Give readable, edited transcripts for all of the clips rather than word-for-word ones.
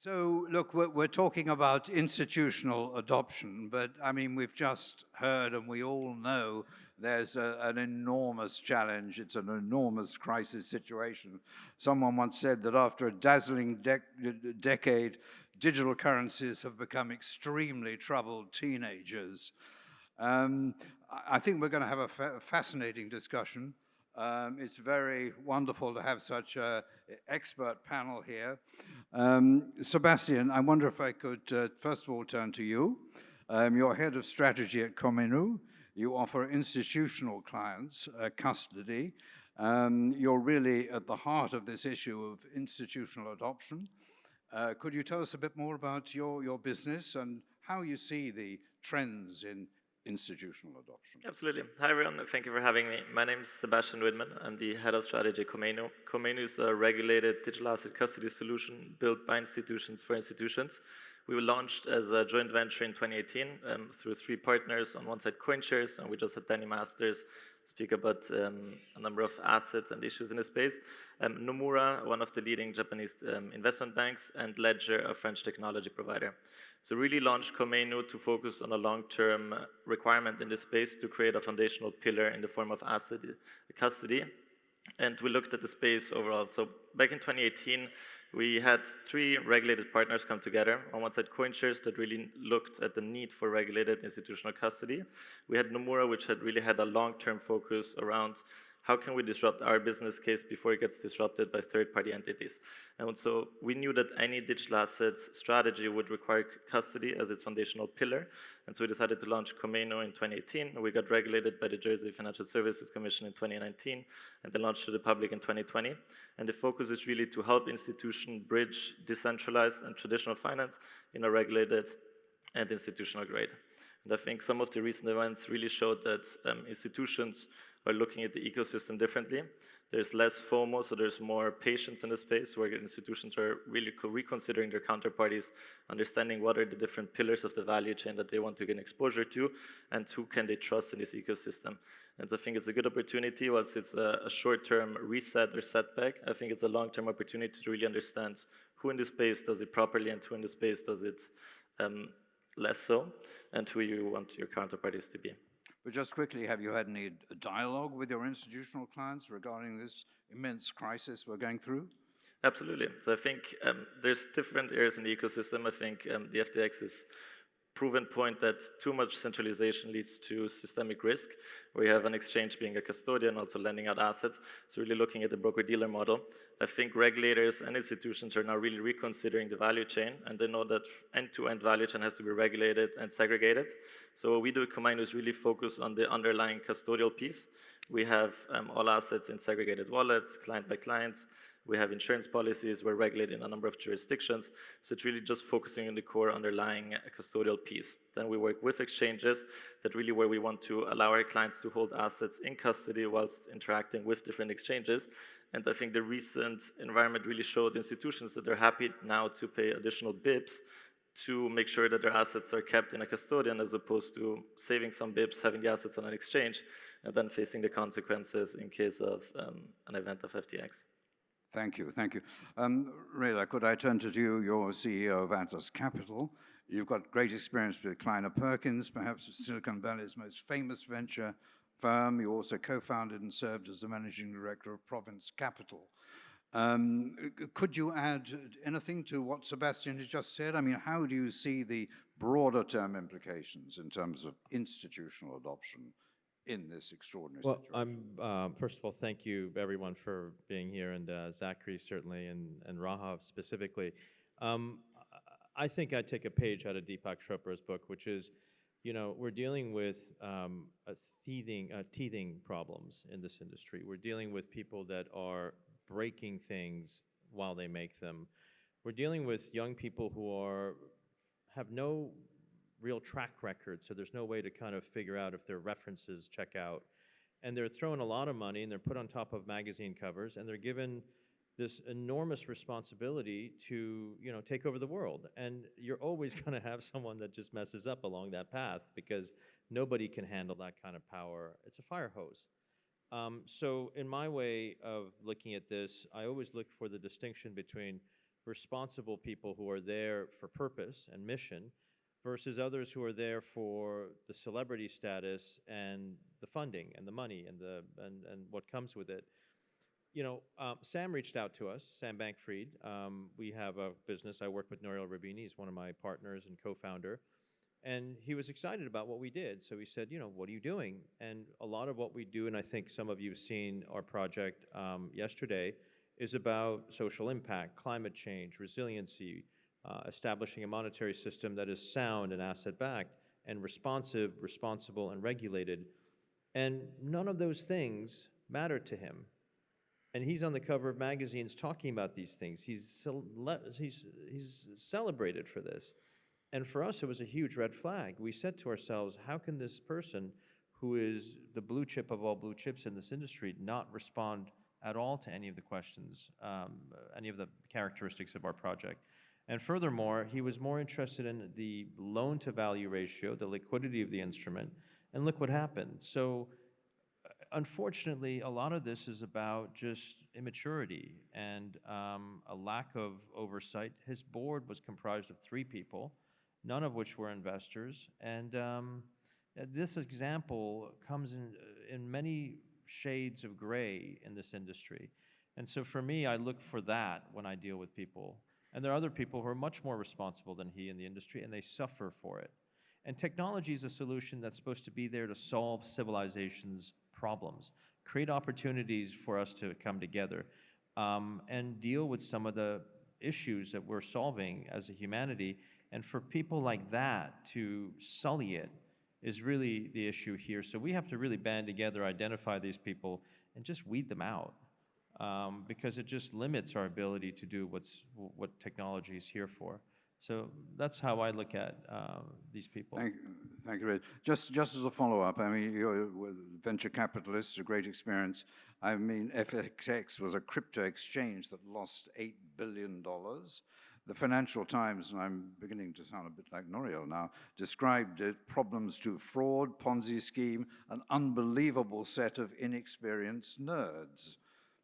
So, look, we're talking about institutional adoption, but I mean, we've just heard and we all know there's an enormous challenge. It's an enormous crisis situation. Someone once said that after a dazzling decade, digital currencies have become extremely troubled teenagers. Um, I think we're going to have a fascinating discussion. It's very wonderful to have such an expert panel here. Sebastian, I wonder if I could first of all turn to you. You're head of strategy at Komainu. You offer institutional clients custody. You're really at the heart of this issue of institutional adoption. Could you tell us a bit more about your business and how you see the trends in institutional adoption? Absolutely. Hi, everyone. Thank you for having me. My name is Sebastian Widmann. I'm the head of strategy at Komainu. Komainu is a regulated digital asset custody solution built by institutions for institutions. We were launched as a joint venture in 2018 through 3 partners. On one side, CoinShares, and we just had Danny Masters speak about a number of assets and issues in the space. Nomura, one of the leading Japanese investment banks, and Ledger, a French technology provider. So really launched Komainu to focus on a long-term requirement in this space to create a foundational pillar in the form of asset custody. And we looked at the space overall. So back in 2018, we had 3 regulated partners come together. On one side, CoinShares, that really looked at the need for regulated institutional custody. We had Nomura, which had really had a long-term focus around how can we disrupt our business case before it gets disrupted by third-party entities. And so we knew that any digital assets strategy would require custody as its foundational pillar. And so we decided to launch Komainu in 2018. We got regulated by the Jersey Financial Services Commission in 2019, and then launched to the public in 2020. And the focus is really to help institutions bridge decentralized and traditional finance in a regulated and institutional grade. And I think some of the recent events really showed that institutions are looking at the ecosystem differently. There's less FOMO, so there's more patience in the space where institutions are really reconsidering their counterparties, understanding what are the different pillars of the value chain that they want to gain exposure to, and who can they trust in this ecosystem. And so I think it's a good opportunity. Whilst it's a short-term reset or setback, I think it's a long-term opportunity to really understand who in the space does it properly and who in the space does it less so, and who you want your counterparties to be. But just quickly, have you had any dialogue with your institutional clients regarding this immense crisis we're going through? Absolutely. So I think there's different areas in the ecosystem. I think the FTX is proven point that too much centralization leads to systemic risk, where you have an exchange being a custodian, also lending out assets. So really looking at the broker-dealer model. I think regulators and institutions are now really reconsidering the value chain, and they know that end-to-end value chain has to be regulated and segregated. So what we do at Komainu is really focus on the underlying custodial piece. We have all assets in segregated wallets, client by client. We have insurance policies. We're regulated in a number of jurisdictions. So it's really just focusing on the core underlying custodial piece. Then we work with exchanges that really where we want to allow our clients to hold assets in custody whilst interacting with different exchanges. And I think the recent environment really showed institutions that they're happy now to pay additional bips to make sure that their assets are kept in a custodian as opposed to saving some bips, having the assets on an exchange, and then facing the consequences in case of an event of FTX. Thank you, thank you. Reza, could I turn to you? You're CEO of Atlas Capital. You've got great experience with Kleiner Perkins, perhaps Silicon Valley's most famous venture firm. You also co-founded and served as the managing director of Province Capital. Could you add anything to what Sebastian has just said? I mean, how do you see the broader term implications in terms of institutional adoption in this extraordinary situation? First of all, thank you everyone for being here, and Zachary certainly, and Rahav specifically. I think I take a page out of Deepak Chopra's book, which is, you know, we're dealing with teething problems in this industry. We're dealing with people that are breaking things while they make them. We're dealing with young people who have no real track record, so there's no way to kind of figure out if their references check out. And they're throwing a lot of money, and they're put on top of magazine covers, and they're given this enormous responsibility to, you know, take over the world. And you're always going to have someone that just messes up along that path because nobody can handle that kind of power. It's a fire hose. So in my way of looking at this, I always look for the distinction between responsible people who are there for purpose and mission versus others who are there for the celebrity status and the funding and the money and and what comes with it. Sam reached out to us, Sam Bankfried. We have a business. I work with Nouriel Rabini. He's one of my partners and co-founder. And he was excited about what we did. So he said, what are you doing? And a lot of what we do, and I think some of you have seen our project yesterday, is about social impact, climate change, resiliency, establishing a monetary system that is sound and asset-backed and responsive, responsible, and regulated. And none of those things matter to him. And he's on the cover of magazines talking about these things. He's celebrated for this. And for us, it was a huge red flag. We said to ourselves, how can this person, who is the blue chip of all blue chips in this industry, not respond at all to any of the questions, any of the characteristics of our project? And furthermore, he was more interested in the loan-to-value ratio, the liquidity of the instrument, and look what happened. So unfortunately, a lot of this is about just immaturity and a lack of oversight. His board was comprised of 3 people, none of which were investors. And this example comes in many shades of gray in this industry. And so for me, I look for that when I deal with people. And there are other people who are much more responsible than he in the industry, and they suffer for it. And technology is a solution that's supposed to be there to solve civilization's problems, create opportunities for us to come together, and deal with some of the issues that we're solving as a humanity. And for people like that to sully it is really the issue here. So we have to really band together, identify these people, and just weed them out, because it just limits our ability to do what technology is here for. So that's how I look at these people. Thank you, Reza. Just as a follow-up, I mean, you're a venture capitalist, a great experience. I mean, FXX was a crypto exchange that lost $8 billion. The Financial Times, and I'm beginning to sound a bit like Nouriel now, described it problems to fraud, Ponzi scheme, an unbelievable set of inexperienced nerds.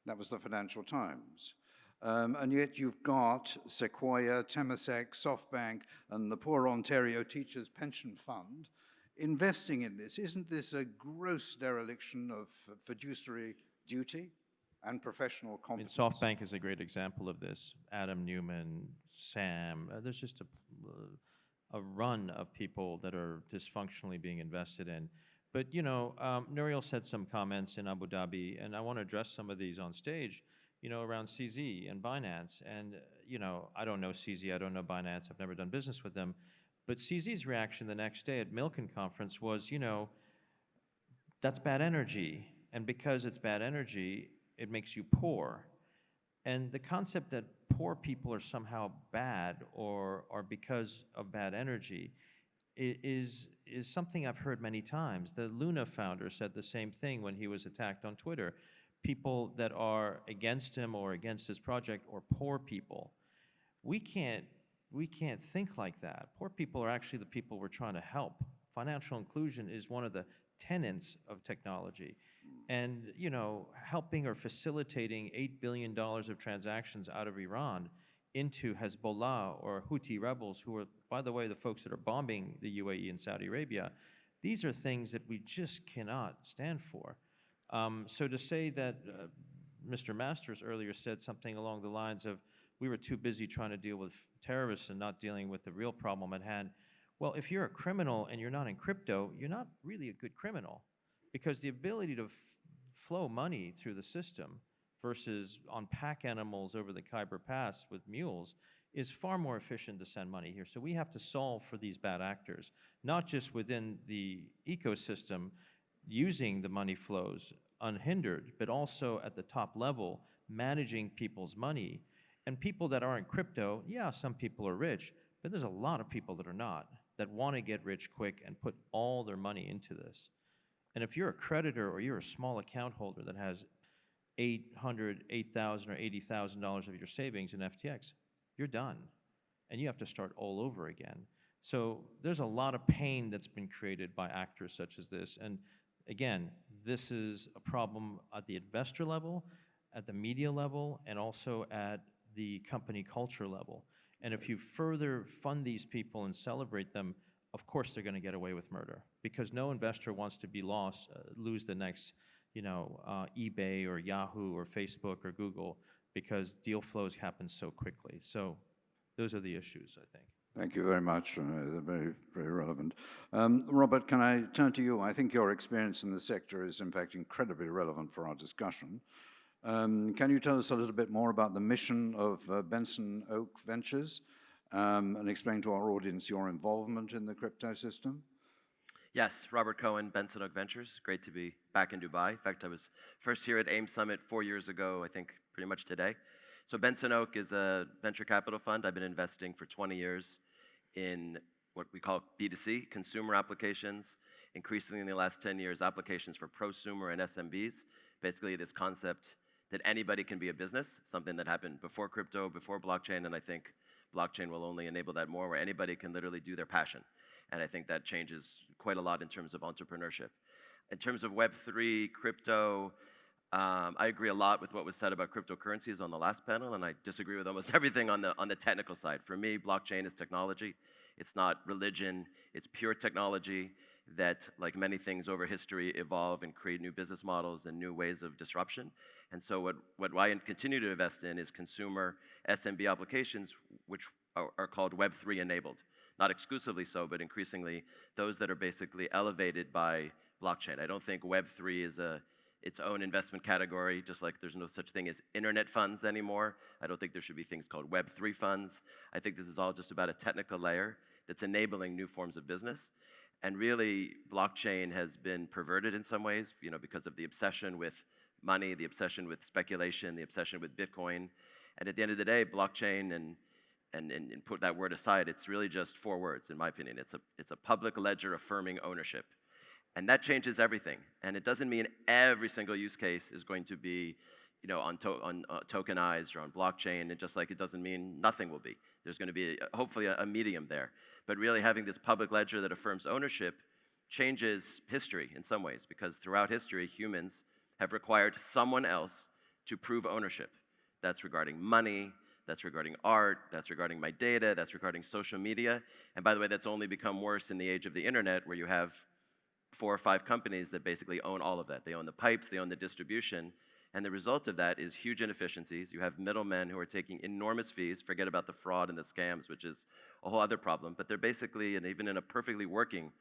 That was the Financial Times. And yet you've got Sequoia, Temasek, SoftBank, and the Poor Ontario Teachers Pension Fund investing in this. Isn't this a gross dereliction of fiduciary duty and professional competence? I mean, SoftBank is a great example of this. Adam Newman, Sam, there's just a run of people that are dysfunctionally being invested in. But, Nouriel said some comments in Abu Dhabi, and I want to address some of these on stage, around CZ and Binance. And, I don't know CZ, I don't know Binance, I've never done business with them. But CZ's reaction the next day at Milken conference was, that's bad energy. And because it's bad energy, it makes you poor. And the concept that poor people are somehow bad or because of bad energy is something I've heard many times. The Luna founder said the same thing when he was attacked on Twitter. People that are against him or against his project or poor people. We can't think like that. Poor people are actually the people we're trying to help. Financial inclusion is one of the tenets of technology. And, helping or facilitating $8 billion of transactions out of Iran into Hezbollah or Houthi rebels, who are, by the way, the folks that are bombing the UAE and Saudi Arabia, these are things that we just cannot stand for. So to say that Mr. Masters earlier said something along the lines of, we were too busy trying to deal with terrorists and not dealing with the real problem at hand. Well, if you're a criminal and you're not in crypto, you're not really a good criminal, because the ability to flow money through the system versus on pack animals over the Khyber Pass with mules is far more efficient to send money here. So we have to solve for these bad actors, not just within the ecosystem using the money flows unhindered, but also at the top level, managing people's money. And people that are in crypto, yeah, some people are rich, but there's a lot of people that are not, that want to get rich quick and put all their money into this. And if you're a creditor or you're a small account holder that has $800,000, $8,000, or $80,000 of your savings in FTX, you're done. And you have to start all over again. So there's a lot of pain that's been created by actors such as this. And again, this is a problem at the investor level, at the media level, and also at the company culture level. And if you further fund these people and celebrate them, of course they're going to get away with murder, because no investor wants to be lose the next, eBay or Yahoo or Facebook or Google, because deal flows happen so quickly. So those are the issues, I think. Thank you very much. They're very, very relevant. Robert, can I turn to you? I think your experience in the sector is, in fact, incredibly relevant for our discussion. Can you tell us a little bit more about the mission of Benson Oak Ventures and explain to our audience your involvement in the crypto system? Yes, Robert Cohen, Benson Oak Ventures. Great to be back in Dubai. In fact, I was first here at AIM Summit 4 years ago, I think pretty much today. So Benson Oak is a venture capital fund. I've been investing for 20 years in what we call B2C, consumer applications, increasingly in the last 10 years, applications for prosumer and SMBs. Basically this concept that anybody can be a business, something that happened before crypto, before blockchain, and I think blockchain will only enable that more, where anybody can literally do their passion. And I think that changes quite a lot in terms of entrepreneurship. In terms of Web3, crypto, I agree a lot with what was said about cryptocurrencies on the last panel, and I disagree with almost everything on the technical side. For me, blockchain is technology. It's not religion. It's pure technology that, like many things over history, evolve and create new business models and new ways of disruption. And so what I continue to invest in is consumer SMB applications, which are called Web3 enabled. Not exclusively so, but increasingly those that are basically elevated by blockchain. I don't think Web3 is its own investment category, just like there's no such thing as internet funds anymore. I don't think there should be things called Web3 funds. I think this is all just about a technical layer that's enabling new forms of business. And really, blockchain has been perverted in some ways, because of the obsession with money, the obsession with speculation, the obsession with Bitcoin. And at the end of the day, blockchain, and put that word aside, it's really just 4 words, in my opinion. It's a public ledger affirming ownership. And that changes everything. And it doesn't mean every single use case is going to be tokenized or on blockchain, and just like it doesn't mean nothing will be. There's going to be hopefully a medium there. But really having this public ledger that affirms ownership changes history in some ways, because throughout history, humans have required someone else to prove ownership. That's regarding money, that's regarding art, that's regarding my data, that's regarding social media. And by the way, that's only become worse in the age of the internet, where you have 4 or 5 companies that basically own all of that. They own the pipes, they own the distribution, and the result of that is huge inefficiencies. You have middlemen who are taking enormous fees. Forget about the fraud and the scams, which is a whole other problem, but they're basically, and even in a perfectly working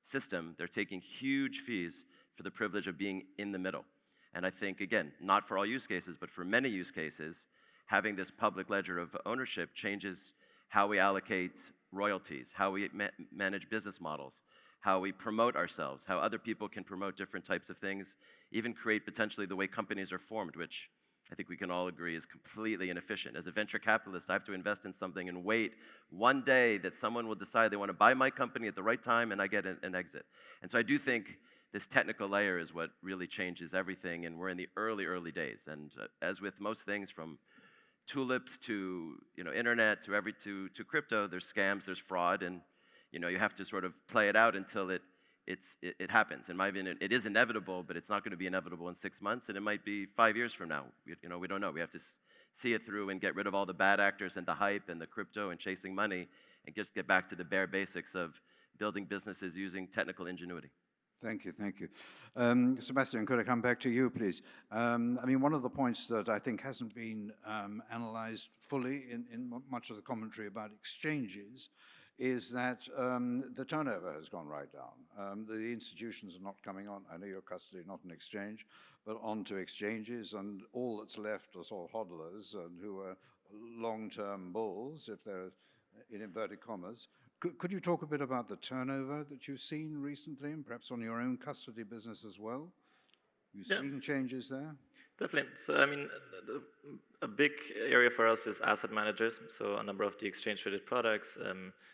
system, they're taking huge fees for the privilege of being in the middle. And I think, again, not for all use cases, but for many use cases, having this public ledger of ownership changes how we allocate royalties, how we manage business models, how we promote ourselves, how other people can promote different types of things, even create potentially the way companies are formed, which I think we can all agree is completely inefficient. As a venture capitalist, I have to invest in something and wait one day that someone will decide they want to buy my company at the right time and I get an exit. And so I do think this technical layer is what really changes everything, and we're in the early days. And as with most things, from tulips to internet to crypto, there's scams, there's fraud, and you have to sort of play it out until it happens. In my opinion, it is inevitable, but it's not going to be inevitable in 6 months, and it might be 5 years from now. We don't know. We have to see it through and get rid of all the bad actors and the hype and the crypto and chasing money, and just get back to the bare basics of building businesses using technical ingenuity. Thank you, thank you. Sebastian, could I come back to you, please? One of the points that I think hasn't been analyzed fully in much of the commentary about exchanges is that the turnover has gone right down. The institutions are not coming on. I know your custody, not an exchange, but onto exchanges, and all that's left are sort of hodlers and who are long-term bulls, if they're in inverted commas. Could you talk a bit about the turnover that you've seen recently, and perhaps on your own custody business as well? You've seen changes there? Definitely. So, a big area for us is asset managers. So, a number of the exchange-traded products,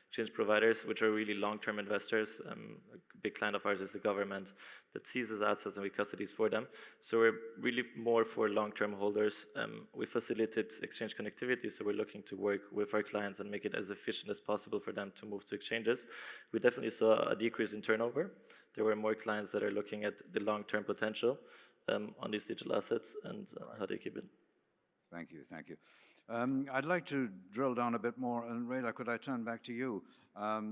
exchange providers, which are really long-term investors. A big client of ours is the government that seizes assets and we custodies for them. So, we're really more for long-term holders. We facilitate exchange connectivity, so we're looking to work with our clients and make it as efficient as possible for them to move to exchanges. We definitely saw a decrease in turnover. There were more clients that are looking at the long-term potential on these digital assets and how they keep it. Thank you, thank you. I'd like to drill down a bit more, and Reza, could I turn back to you?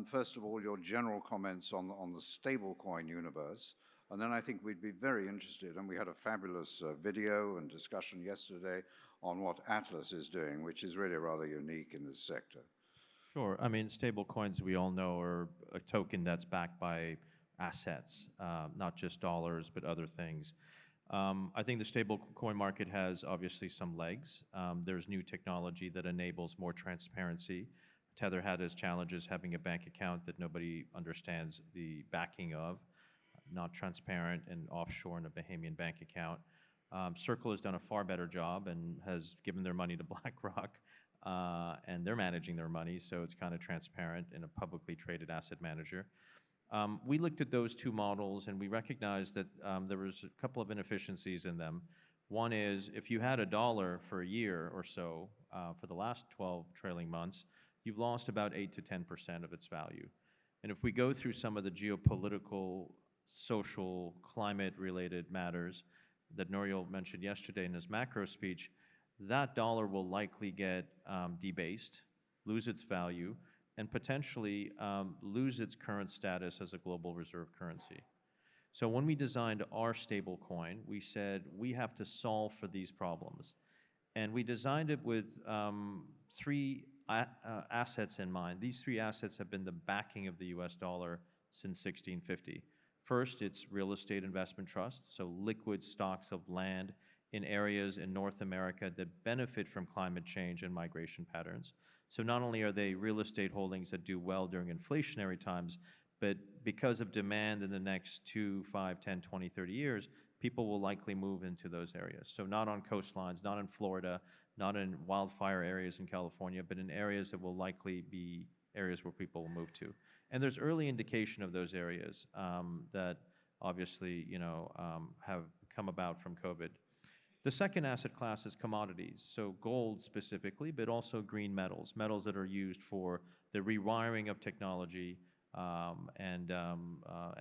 First of all, your general comments on the stablecoin universe, and then I think we'd be very interested, and we had a fabulous video and discussion yesterday on what Atlas is doing, which is really rather unique in this sector. Sure. I mean, stable coins, we all know, are a token that's backed by assets, not just dollars, but other things. I think the stable coin market has obviously some legs. There's new technology that enables more transparency. Tether had its challenges having a bank account that nobody understands the backing of, not transparent and offshore in a Bahamian bank account. Circle has done a far better job and has given their money to BlackRock, and they're managing their money, so it's kind of transparent in a publicly traded asset manager. We looked at those two models and we recognized that there was a couple of inefficiencies in them. One is if you had $1 for a year or so for the last 12 trailing months, you've lost about 8 to 10% of its value. And if we go through some of the geopolitical, social, climate-related matters that Nouriel mentioned yesterday in his macro speech, that dollar will likely get debased, lose its value, and potentially lose its current status as a global reserve currency. So when we designed our stable coin, we said we have to solve for these problems. And we designed it with three assets in mind. These three assets have been the backing of the US dollar since 1650. First, it's real estate investment trust, so liquid stocks of land in areas in North America that benefit from climate change and migration patterns. So not only are they real estate holdings that do well during inflationary times, but because of demand in the next 2, 5, 10, 20, 30 years, people will likely move into those areas. So not on coastlines, not in Florida, not in wildfire areas in California, but in areas that will likely be areas where people will move to. And there's early indication of those areas that obviously, have come about from COVID. The second asset class is commodities, so gold specifically, but also green metals, metals that are used for the rewiring of technology and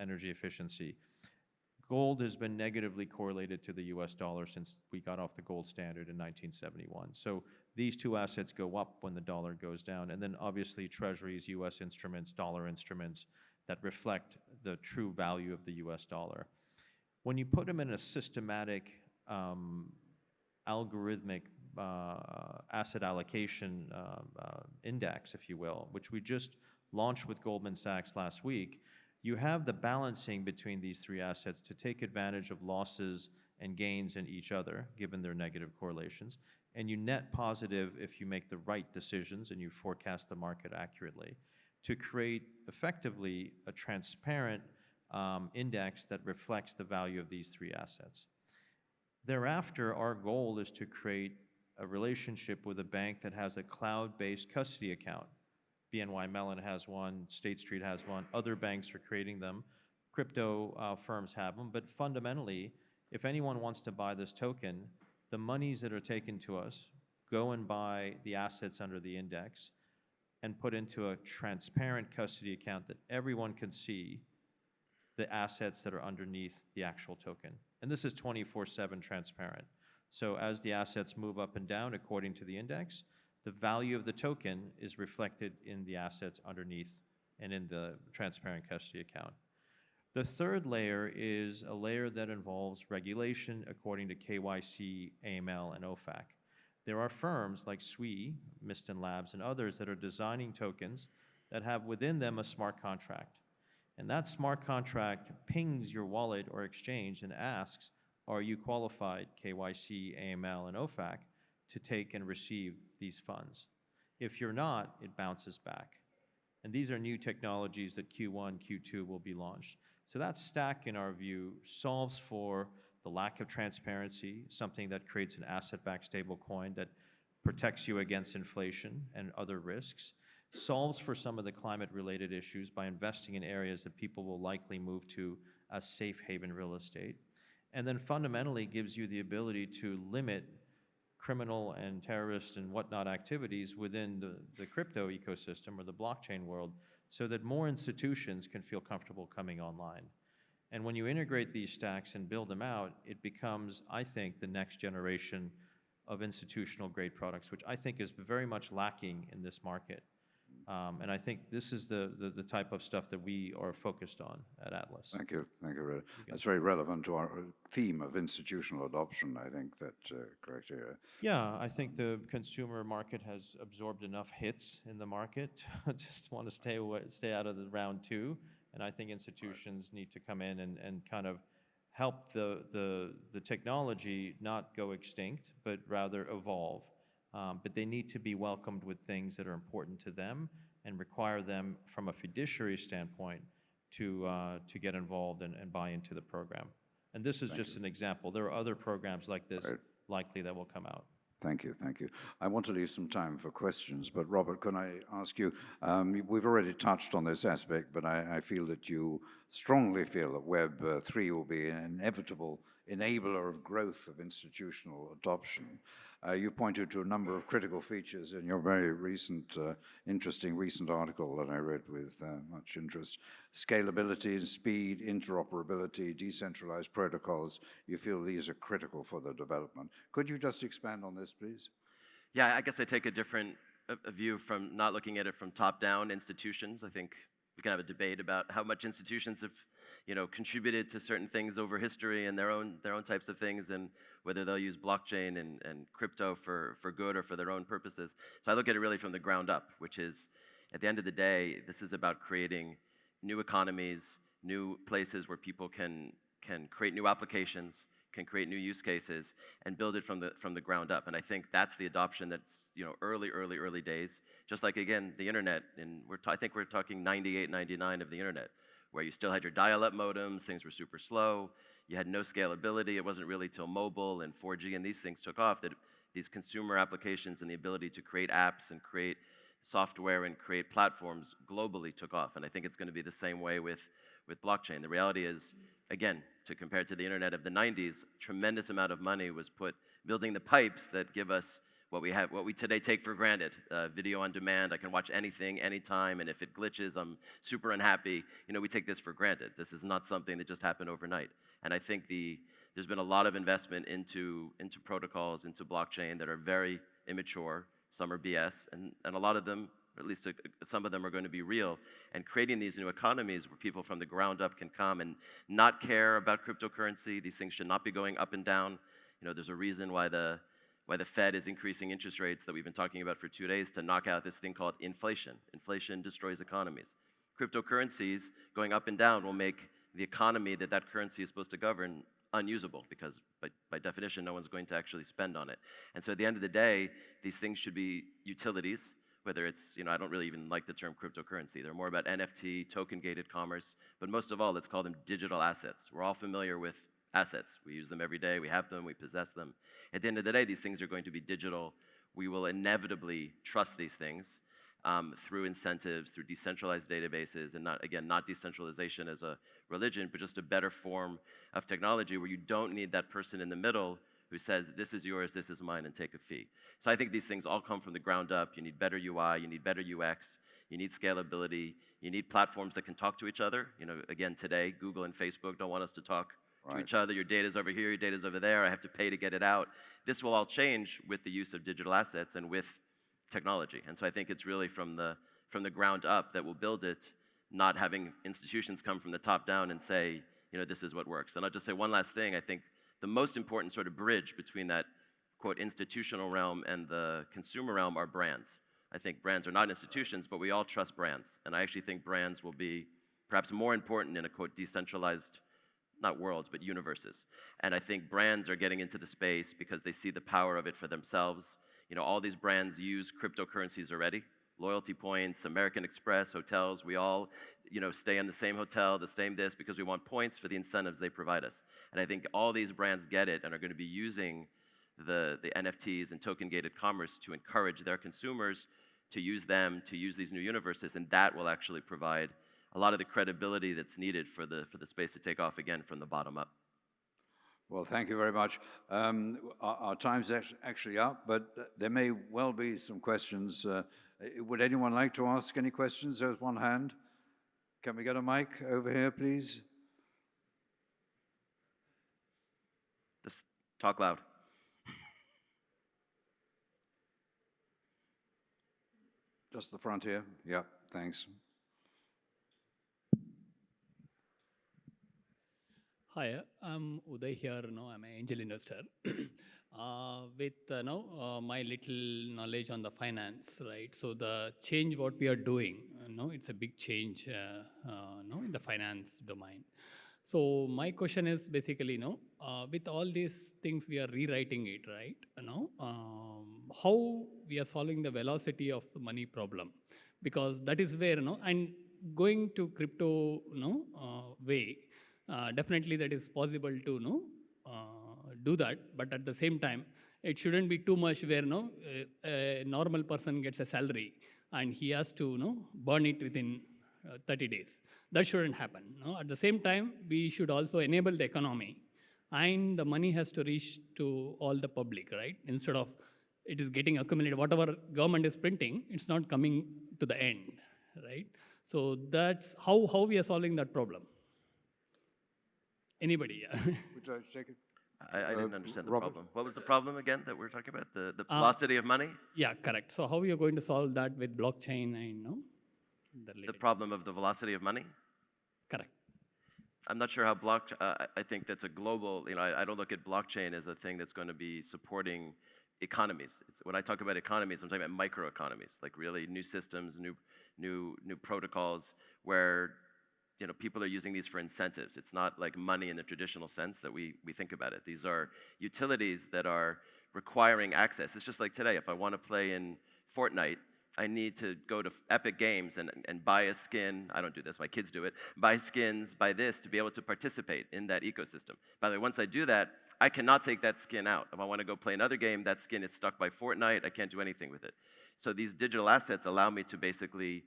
energy efficiency. Gold has been negatively correlated to the US dollar since we got off the gold standard in 1971. So these two assets go up when the dollar goes down, and then obviously treasuries, US instruments, dollar instruments that reflect the true value of the US dollar. When you put them in a systematic algorithmic asset allocation index, if you will, which we just launched with Goldman Sachs last week, you have the balancing between these three assets to take advantage of losses and gains in each other, given their negative correlations, and you net positive if you make the right decisions and you forecast the market accurately to create effectively a transparent index that reflects the value of these three assets. Thereafter, our goal is to create a relationship with a bank that has a cloud-based custody account. BNY Mellon has one, State Street has one, other banks are creating them, crypto firms have them, but fundamentally, if anyone wants to buy this token, the monies that are taken to us go and buy the assets under the index and put into a transparent custody account that everyone can see the assets that are underneath the actual token. And this is 24/7 transparent. So as the assets move up and down according to the index, the value of the token is reflected in the assets underneath and in the transparent custody account. The third layer is a layer that involves regulation according to KYC, AML, and OFAC. There are firms like SWE, Miston Labs, and others that are designing tokens that have within them a smart contract. And that smart contract pings your wallet or exchange and asks, are you qualified, KYC, AML, and OFAC, to take and receive these funds? If you're not, it bounces back. And these are new technologies that Q1, Q2 will be launched. So that stack, in our view, solves for the lack of transparency, something that creates an asset-backed stablecoin that protects you against inflation and other risks, solves for some of the climate-related issues by investing in areas that people will likely move to as safe haven real estate, and then fundamentally gives you the ability to limit criminal and terrorist and whatnot activities within the crypto ecosystem or the blockchain world so that more institutions can feel comfortable coming online. And when you integrate these stacks and build them out, it becomes, I think, the next generation of institutional grade products, which I think is very much lacking in this market. And I think this is the type of stuff that we are focused on at Atlas. Thank you, Reza. That's very relevant to our theme of institutional adoption, I think, that criteria. Yeah, I think the consumer market has absorbed enough hits in the market to just want to stay out of the round two. And I think institutions need to come in and kind of help the technology not go extinct, but rather evolve. But they need to be welcomed with things that are important to them and require them from a fiduciary standpoint to get involved and buy into the program. And this is just an example. There are other programs like this likely that will come out. Thank you, thank you. I want to leave some time for questions, but Robert, can I ask you, we've already touched on this aspect, but I feel that you strongly feel that Web 3 will be an inevitable enabler of growth of institutional adoption. You pointed to a number of critical features in your very interesting recent article that I read with much interest. Scalability, speed, interoperability, decentralized protocols. You feel these are critical for the development. Could you just expand on this, please? Yeah, I guess I take a different view from not looking at it from top-down institutions. I think we can have a debate about how much institutions have contributed to certain things over history and their own types of things, and whether they'll use blockchain and crypto for good or for their own purposes. So I look at it really from the ground up, which is, at the end of the day, this is about creating new economies, new places where people can create new applications, can create new use cases, and build it from the ground up. And I think that's the adoption that's early days. Just like, again, the internet, and I think we're talking 98, 99 of the internet, where you still had your dial-up modems, things were super slow, you had no scalability. It wasn't really till mobile and 4G and these things took off that these consumer applications and the ability to create apps and create software and create platforms globally took off. And I think it's going to be the same way with blockchain. The reality is, again, to compare to the internet of the 90s, tremendous amount of money was put building the pipes that give us what we today take for granted. Video on demand, I can watch anything, anytime, and if it glitches, I'm super unhappy. We take this for granted. This is not something that just happened overnight. And I think there's been a lot of investment into protocols, into blockchain that are very immature. Some are BS, and a lot of them, or at least some of them, are going to be real. And creating these new economies where people from the ground up can come and not care about cryptocurrency. These things should not be going up and down. There's a reason why the Fed is increasing interest rates that we've been talking about for 2 days to knock out this thing called inflation. Inflation destroys economies. Cryptocurrencies going up and down will make the economy that currency is supposed to govern unusable, because by definition, no one's going to actually spend on it. And so at the end of the day, these things should be utilities, whether it's, I don't really even like the term cryptocurrency. They're more about NFT, token-gated commerce, but most of all, let's call them digital assets. We're all familiar with assets. We use them every day. We have them. We possess them. At the end of the day, these things are going to be digital. We will inevitably trust these things through incentives, through decentralized databases, and not decentralization as a religion, but just a better form of technology where you don't need that person in the middle who says, this is yours, this is mine, and take a fee. So I think these things all come from the ground up. You need better UI, you need better UX, you need scalability, you need platforms that can talk to each other. Again, today, Google and Facebook don't want us to talk to each other. Your data's over here, your data's over there, I have to pay to get it out. This will all change with the use of digital assets and with technology. And so I think it's really from the ground up that we'll build it, not having institutions come from the top down and say, this is what works. And I'll just say one last thing. I think the most important sort of bridge between that, quote, institutional realm and the consumer realm are brands. I think brands are not institutions, but we all trust brands. And I actually think brands will be perhaps more important in a, quote, decentralized, not worlds, but universes. And I think brands are getting into the space because they see the power of it for themselves. All these brands use cryptocurrencies already. Loyalty points, American Express, hotels, we all, stay in the same hotel, the same this, because we want points for the incentives they provide us. And I think all these brands get it and are going to be using the NFTs and token-gated commerce to encourage their consumers to use them, to use these new universes, and that will actually provide a lot of the credibility that's needed for the space to take off again from the bottom up. Well, thank you very much. Our time's actually up, but there may well be some questions. Would anyone like to ask any questions? There's one hand. Can we get a mic over here, please? Just talk loud. Just the front here. Yeah, thanks. Hi, I'm Uday here. I'm an angel investor. With my little knowledge on the finance, right? So the change what we are doing, it's a big change, in the finance domain. So my question is basically, with all these things we are rewriting it, right? How we are solving the velocity of the money problem, because that is where, and going to crypto, way. Definitely that is possible to do that, but at the same time, it shouldn't be too much where a normal person gets a salary and he has to burn it within 30 days. That shouldn't happen. At the same time, we should also enable the economy, and the money has to reach to all the public, right? Instead of it is getting accumulated, whatever government is printing, it's not coming to the end, right? So that's how we are solving that problem. Anybody? Yeah. Would you like to take it? I didn't understand the Robert? problem. What was the problem again that we're talking about? The velocity of money? Yeah, correct. So how are you going to solve that with blockchain and the The related? problem of the velocity of money? Correct. I'm not sure how I think that's a global, I don't look at blockchain as a thing that's going to be supporting economies. When I talk about economies, I'm talking about microeconomies, like really new systems, new protocols where people are using these for incentives. It's not like money in the traditional sense that we think about it. These are utilities that are requiring access. It's just like today, if I want to play in Fortnite, I need to go to Epic Games and buy a skin. I don't do this, my kids do it. Buy skins, buy this to be able to participate in that ecosystem. By the way, once I do that, I cannot take that skin out. If I want to go play another game, that skin is stuck by Fortnite. I can't do anything with it. So these digital assets allow me to basically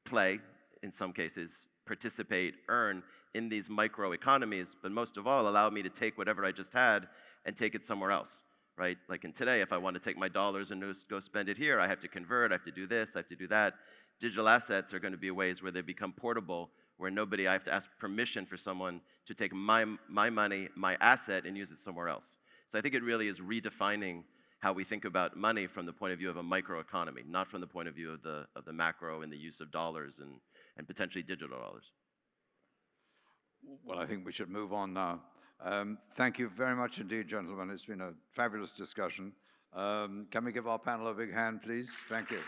play, in some cases, participate, earn in these microeconomies, but most of all, allow me to take whatever I just had and take it somewhere else, right? Like in today, if I want to take my dollars and go spend it here, I have to convert, I have to do this, I have to do that. Digital assets are going to be ways where they become portable, where I have to ask permission for someone to take my money, my asset, and use it somewhere else. So I think it really is redefining how we think about money from the point of view of a microeconomy, not from the point of view of the macro and the use of dollars and potentially digital dollars. Well, I think we should move on now. Thank you very much indeed, gentlemen. It's been a fabulous discussion. Can we give our panel a big hand, please? Thank you.